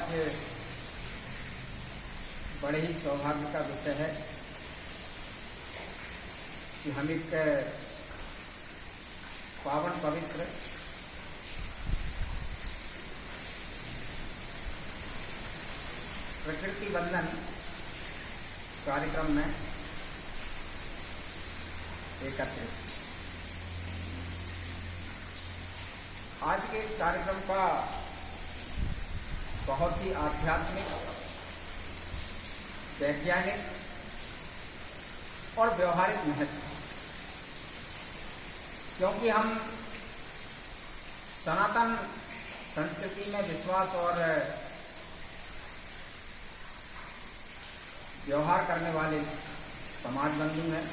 आज बड़े ही सौभाग्य का विषय है कि हम एक पावन पवित्र प्रकृति वंदन कार्यक्रम में एकत्रित। आज के इस कार्यक्रम का बहुत ही आध्यात्मिक, वैज्ञानिक और व्यवहारिक महत्व है, क्योंकि हम सनातन संस्कृति में विश्वास और व्यवहार करने वाले समाज बंधु हैं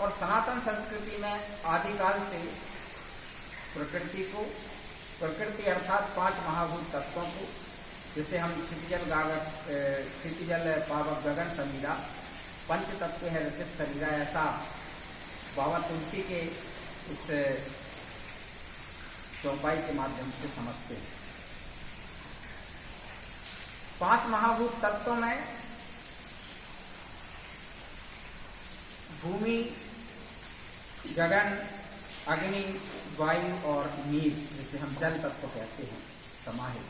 और सनातन संस्कृति में आदिकाल से प्रकृति अर्थात 5 महाभूत तत्वों को, जिसे हम क्षितिजल पावक गगन समीरा पंच तत्व है रचित शरीरा, ऐसा बाबा तुलसी के इस चौपाई के माध्यम से समझते हैं। 5 महाभूत तत्वों में भूमि, गगन, अग्नि, वायु और नीर, जिसे हम जल तत्व कहते हैं, समाहित।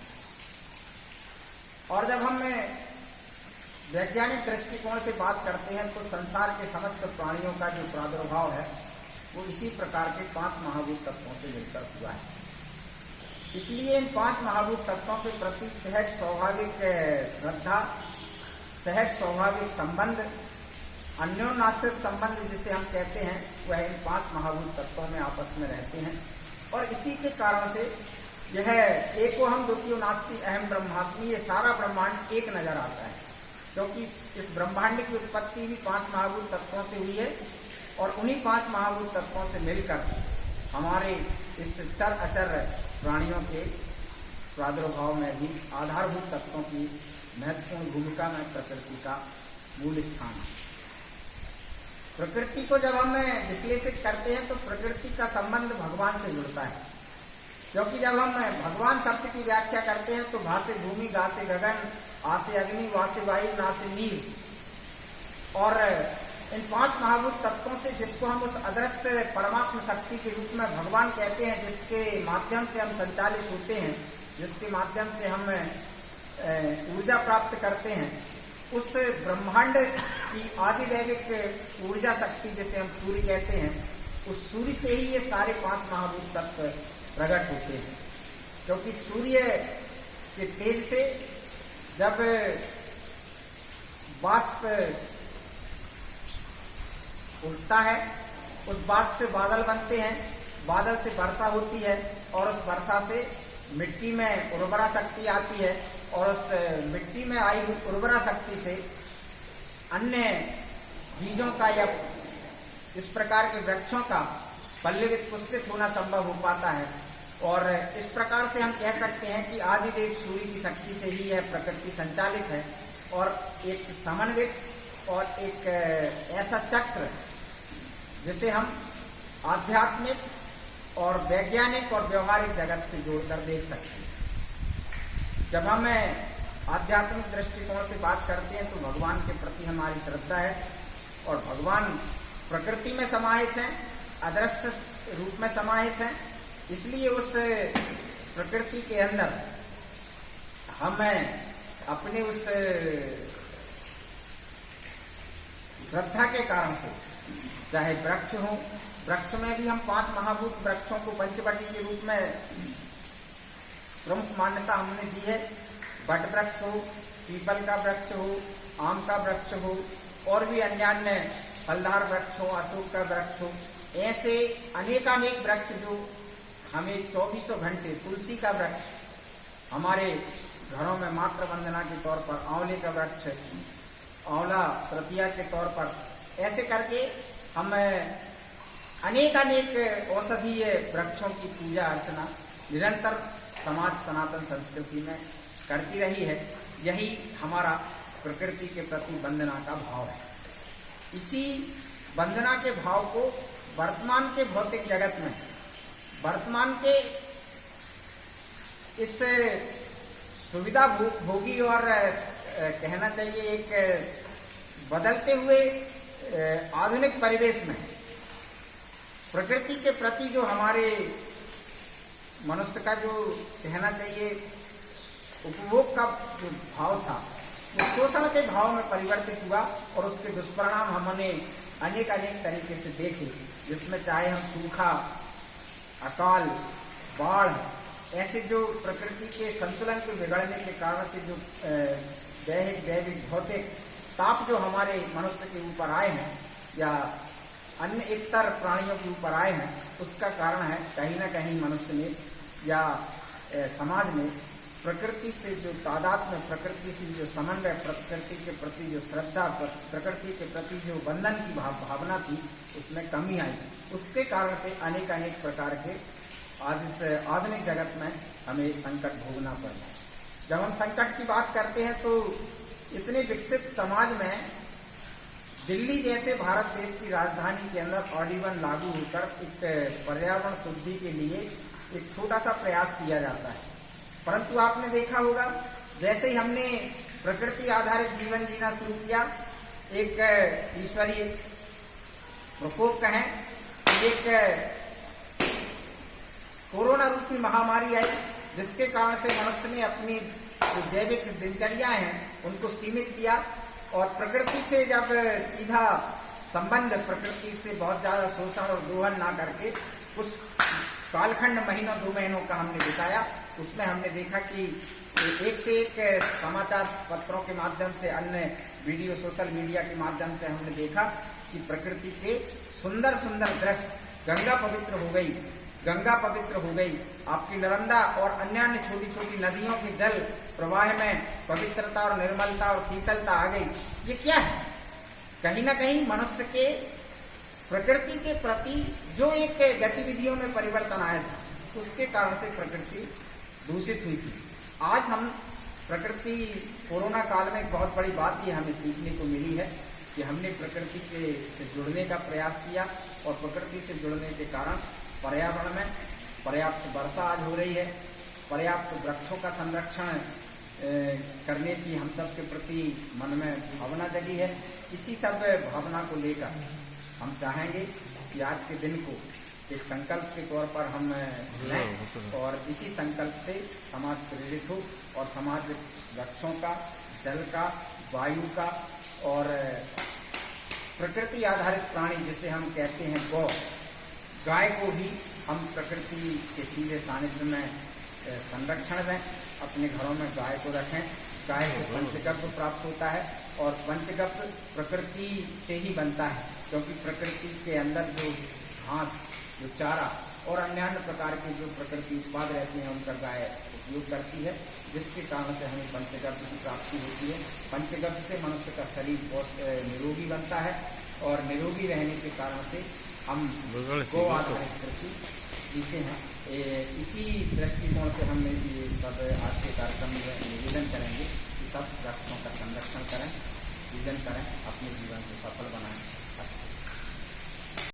और जब हम वैज्ञानिक दृष्टिकोण से बात करते हैं तो संसार के समस्त प्राणियों का जो प्रादुर्भाव है वो इसी प्रकार के 5 महाभूत तत्वों से मिलकर हुआ है। इसलिए इन 5 महाभूत तत्वों के प्रति सहज स्वाभाविक श्रद्धा, सहज स्वाभाविक संबंध, अन्योन्याश्रित संबंध जिसे हम कहते हैं, वह इन 5 महाभूत तत्वों में आपस में रहते हैं। और इसी के कारण से यह एको हम द्वितीयो नास्ति अहम ब्रह्मास्मि, ये सारा ब्रह्मांड एक नजर आता है, क्योंकि इस ब्रह्मांड की उत्पत्ति भी 5 महाभूत तत्वों से हुई है और उन्हीं 5 महाभूत तत्वों से मिलकर हमारे इस चर अचर प्राणियों के प्रादुर्भाव में भी आधारभूत तत्वों की महत्वपूर्ण भूमिका में प्रकृति का मूल स्थान है। प्रकृति को जब हम विश्लेषित करते हैं तो प्रकृति का संबंध भगवान से जुड़ता है, क्योंकि जब हम भगवान शब्द की व्याख्या करते हैं तो भा से भूमि, गा से गगन, आ से अग्नि, वा से वायु, ना से नीर, और इन 5 महाभूत तत्वों से जिसको हम उस अदृश्य परमात्म शक्ति के रूप में भगवान कहते हैं, जिसके माध्यम से हम संचालित होते हैं, जिसके माध्यम से हम ऊर्जा प्राप्त करते हैं, उस ब्रह्मांड की आदिदैविक ऊर्जा शक्ति जिसे हम सूर्य कहते हैं, उस सूर्य से ही ये सारे 5 महाभूत तत्व प्रकट होते हैं। क्योंकि सूर्य के तेज से जब वाष्प उठता है, उस वाष्प से बादल बनते हैं, बादल से वर्षा होती है और उस वर्षा से मिट्टी में उर्वरा शक्ति आती है और उस मिट्टी में आई उर्वरा शक्ति से अन्य बीजों का या इस प्रकार के वृक्षों का पल्लवित पुष्पित होना संभव हो पाता है। और इस प्रकार से हम कह सकते हैं कि आदिदेव सूर्य की शक्ति से ही यह प्रकृति संचालित है और एक समन्वित और एक ऐसा चक्र जिसे हम आध्यात्मिक और वैज्ञानिक और व्यवहारिक जगत से जोड़कर देख सकते हैं। जब हम आध्यात्मिक दृष्टिकोण से बात करते हैं तो भगवान के प्रति हमारी श्रद्धा है और भगवान प्रकृति में समाहित हैं, अदृश्य रूप में समाहित हैं। इसलिए उस प्रकृति के अंदर हम अपने उस श्रद्धा के कारण से, चाहे वृक्ष हो, वृक्ष में भी हम 5 महाभूत वृक्षों को पंचवटी के रूप में प्रमुख मान्यता हमने दी है। बट वृक्ष हो, पीपल का वृक्ष हो, आम का वृक्ष हो और भी अन्य फलदार वृक्ष हो, अशोक का वृक्ष हो, ऐसे अनेकानेक वृक्ष जो हमें 2400 घंटे, तुलसी का वृक्ष, हमारे घरों में मात्र वंदना के तौर पर आंवले का वृक्ष, आंवला तृतीया के तौर पर, ऐसे करके हम अनेकानेक औषधीय वृक्षों की पूजा अर्चना निरंतर समाज सनातन संस्कृति में करती रही है। यही हमारा प्रकृति के प्रति वंदना का भाव है। इसी वंदना के भाव को वर्तमान के भौतिक जगत में, वर्तमान के इस सुविधा भोगी और कहना चाहिए एक बदलते हुए आधुनिक परिवेश में प्रकृति के प्रति जो हमारे मनुष्य का जो कहना चाहिए उपभोग का जो भाव था वो शोषण के भाव में परिवर्तित हुआ और उसके दुष्परिणाम हमने अनेक तरीके से देखे, जिसमें चाहे हम सूखा, अकाल, बाढ़, ऐसे जो प्रकृति के संतुलन के बिगड़ने के कारण से जो दैहिक भौतिक ताप जो हमारे मनुष्य के ऊपर आए हैं या अन्य इतर प्राणियों के ऊपर आए हैं, उसका कारण है कहीं ना कहीं मनुष्य ने या समाज ने प्रकृति से जो तादाद में, प्रकृति से जो समन्वय, प्रकृति के प्रति जो श्रद्धा, प्रकृति के प्रति जो बंधन की भावना थी, उसमें कमी आई। उसके कारण से अनेक प्रकार के आज इस आधुनिक जगत में हमें संकट भोगना पड़ रहा है। जब हम संकट की बात करते हैं तो इतने विकसित समाज में दिल्ली जैसे भारत देश की राजधानी के अंदर ऑर्डिवन लागू होकर एक पर्यावरण शुद्धि के लिए एक छोटा सा प्रयास किया जाता है, परंतु आपने देखा होगा जैसे ही हमने प्रकृति आधारित जीवन जीना शुरू किया, एक ईश्वरीय प्रकोप कहें, एक कोरोना रूपी महामारी आई, जिसके कारण से मनुष्य ने अपनी जो जैविक दिनचर्याएं हैं उनको सीमित किया और प्रकृति से जब सीधा संबंध, प्रकृति से बहुत ज्यादा शोषण और दोहन ना करके कुछ कालखंड महीनों 2 महीनों का हमने बिताया, उसमें हमने देखा कि एक से एक समाचार पत्रों के माध्यम से, अन्य वीडियो, सोशल मीडिया के माध्यम से हमने देखा कि प्रकृति के सुंदर सुंदर दृश्य, गंगा पवित्र हो गई, आपकी नर्मदा और अन्य छोटी छोटी नदियों के जल प्रवाह में पवित्रता और निर्मलता और शीतलता आ गई। ये क्या है? कहीं ना कहीं मनुष्य के प्रकृति के प्रति जो एक गतिविधियों में परिवर्तन आया था, उसके कारण से प्रकृति दूषित हुई थी। आज हम प्रकृति, कोरोना काल में एक बहुत बड़ी बात ये हमें सीखने को मिली है कि हमने प्रकृति के से जुड़ने का प्रयास किया और प्रकृति से जुड़ने के कारण पर्यावरण में पर्याप्त वर्षा आज हो रही है, पर्याप्त वृक्षों का संरक्षण करने की हम सब के प्रति मन में भावना जगी है। इसी सब भावना को लेकर हम चाहेंगे कि आज के दिन को एक संकल्प के तौर पर हम लें और इसी संकल्प से समाज प्रेरित हो और समाज वृक्षों का, जल का, वायु का और प्रकृति आधारित प्राणी जिसे हम कहते हैं गौ, गाय को भी हम प्रकृति के सीधे सानिध्य में संरक्षण दें, अपने घरों में गाय को रखें। गाय से पंचगव्य प्राप्त होता है और पंचगव्य प्रकृति से ही बनता है, क्योंकि प्रकृति के अंदर जो घास, जो चारा और अन्य प्रकार के जो प्रकृति उत्पाद रहते हैं उनका गाय उपयोग करती है, जिसके कारण से हमें पंचगव्य की प्राप्ति होती है। पंचगव्य से मनुष्य का शरीर बहुत निरोगी बनता है और निरोगी रहने के कारण से हम गौ आधारित कृषि जीते हैं। इसी दृष्टिकोण से हमने ये सब आज के कार्यक्रम में निवेदन करेंगे कि सब वृक्षों का संरक्षण करें, पूजन करें, अपने जीवन को सफल बनाएं।